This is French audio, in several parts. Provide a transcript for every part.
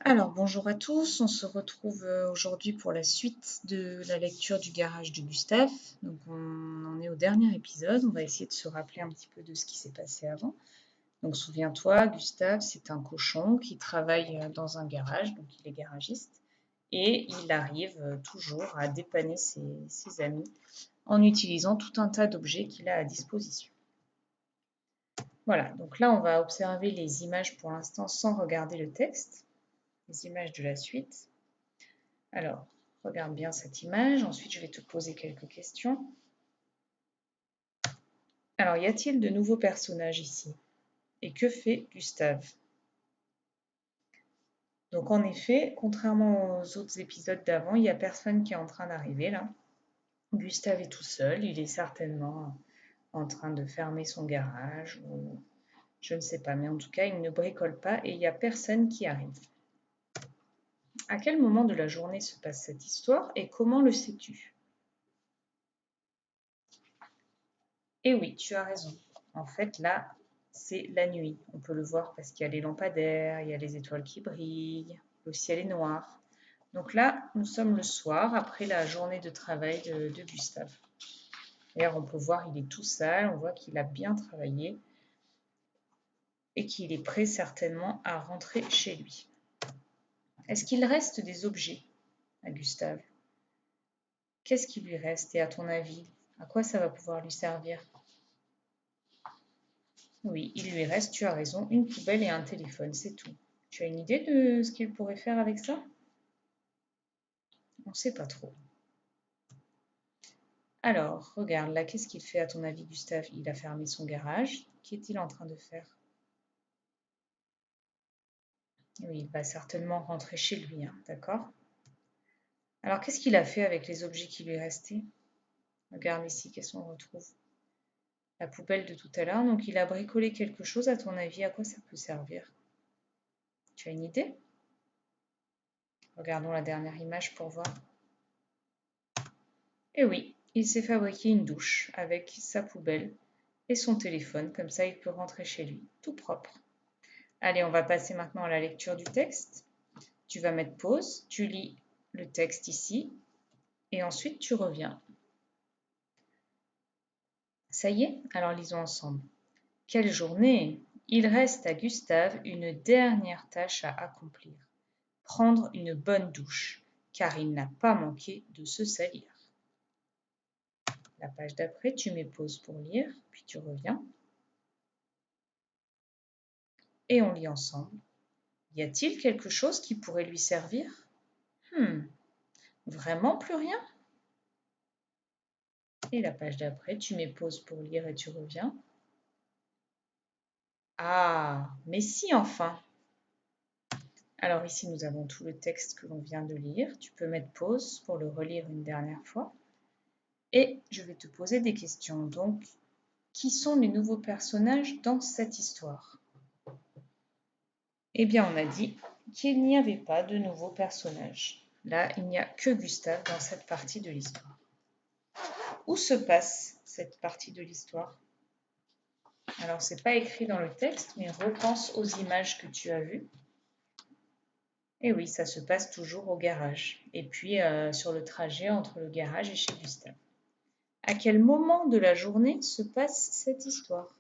Alors, bonjour à tous, on se retrouve aujourd'hui pour la suite de la lecture du garage de Gustave. Donc, on en est au dernier épisode, on va essayer de se rappeler un petit peu de ce qui s'est passé avant. Donc, souviens-toi, Gustave, c'est un cochon qui travaille dans un garage, donc il est garagiste, et il arrive toujours à dépanner ses amis en utilisant tout un tas d'objets qu'il a à disposition. Voilà, donc là, on va observer les images pour l'instant sans regarder le texte. Les images de la suite. Alors, regarde bien cette image. Ensuite, je vais te poser quelques questions. Alors, y a-t-il de nouveaux personnages ici? Et que fait Gustave? Donc, en effet, contrairement aux autres épisodes d'avant, il n'y a personne qui est en train d'arriver là. Gustave est tout seul. Il est certainement en train de fermer son garage ou je ne sais pas. Mais en tout cas, il ne bricole pas et il n'y a personne qui arrive. À quel moment de la journée se passe cette histoire et comment le sais-tu? Eh oui, tu as raison. En fait, là, c'est la nuit. On peut le voir parce qu'il y a les lampadaires, il y a les étoiles qui brillent, le ciel est noir. Donc là, nous sommes le soir, après la journée de travail de Gustave. D'ailleurs, on peut voir, il est tout sale, on voit qu'il a bien travaillé et qu'il est prêt certainement à rentrer chez lui. Est-ce qu'il reste des objets à Gustave? Qu'est-ce qui lui reste et à ton avis, à quoi ça va pouvoir lui servir? Oui, il lui reste, tu as raison, une poubelle et un téléphone, c'est tout. Tu as une idée de ce qu'il pourrait faire avec ça? On ne sait pas trop. Alors, regarde, là, qu'est-ce qu'il fait à ton avis, Gustave? Il a fermé son garage. Qu'est-il en train de faire? Oui, il va certainement rentrer chez lui, hein, d'accord? Alors, qu'est-ce qu'il a fait avec les objets qui lui restaient? Regarde ici, qu'est-ce qu'on retrouve? La poubelle de tout à l'heure. Donc, il a bricolé quelque chose. À ton avis, à quoi ça peut servir? Tu as une idée? Regardons la dernière image pour voir. Eh oui, il s'est fabriqué une douche avec sa poubelle et son téléphone, comme ça il peut rentrer chez lui, tout propre. Allez, on va passer maintenant à la lecture du texte. Tu vas mettre pause, tu lis le texte ici, et ensuite tu reviens. Ça y est, alors lisons ensemble. Quelle journée! Il reste à Gustave une dernière tâche à accomplir. Prendre une bonne douche, car il n'a pas manqué de se salir. La page d'après, tu mets pause pour lire, puis tu reviens. Et on lit ensemble. Y a-t-il quelque chose qui pourrait lui servir? Vraiment plus rien? Et la page d'après, tu mets pause pour lire et tu reviens. Ah, mais si enfin! Alors ici, nous avons tout le texte que l'on vient de lire. Tu peux mettre pause pour le relire une dernière fois. Et je vais te poser des questions. Donc, qui sont les nouveaux personnages dans cette histoire? Eh bien, on a dit qu'il n'y avait pas de nouveaux personnages. Là, il n'y a que Gustave dans cette partie de l'histoire. Où se passe cette partie de l'histoire? Alors, ce n'est pas écrit dans le texte, mais repense aux images que tu as vues. Et oui, ça se passe toujours au garage. Et puis, sur le trajet entre le garage et chez Gustave. À quel moment de la journée se passe cette histoire?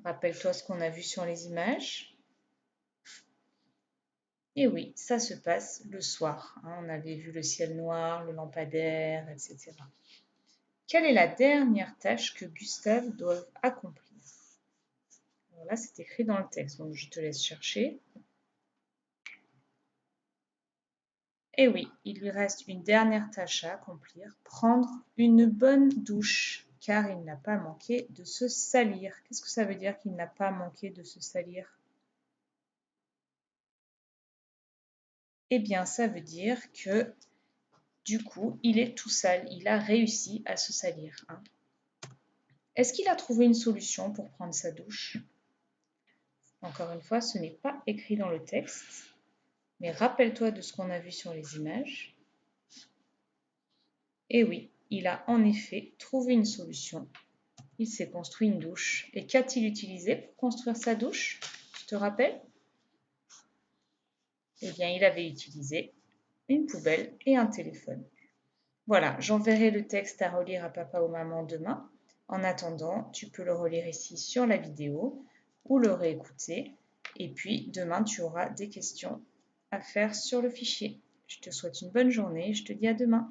Rappelle-toi ce qu'on a vu sur les images. Et oui, ça se passe le soir. On avait vu le ciel noir, le lampadaire, etc. Quelle est la dernière tâche que Gustave doit accomplir? Alors là, c'est écrit dans le texte, donc je te laisse chercher. Et oui, il lui reste une dernière tâche à accomplir, prendre une bonne douche, car il n'a pas manqué de se salir. Qu'est-ce que ça veut dire qu'il n'a pas manqué de se salir? Eh bien, ça veut dire que, du coup, il est tout sale, il a réussi à se salir. Est-ce qu'il a trouvé une solution pour prendre sa douche? Encore une fois, ce n'est pas écrit dans le texte, mais rappelle-toi de ce qu'on a vu sur les images. Et oui, il a en effet trouvé une solution. Il s'est construit une douche. Et qu'a-t-il utilisé pour construire sa douche? Tu te rappelles? Eh bien, il avait utilisé une poubelle et un téléphone. Voilà, j'enverrai le texte à relire à papa ou maman demain. En attendant, tu peux le relire ici sur la vidéo ou le réécouter. Et puis, demain, tu auras des questions à faire sur le fichier. Je te souhaite une bonne journée et je te dis à demain.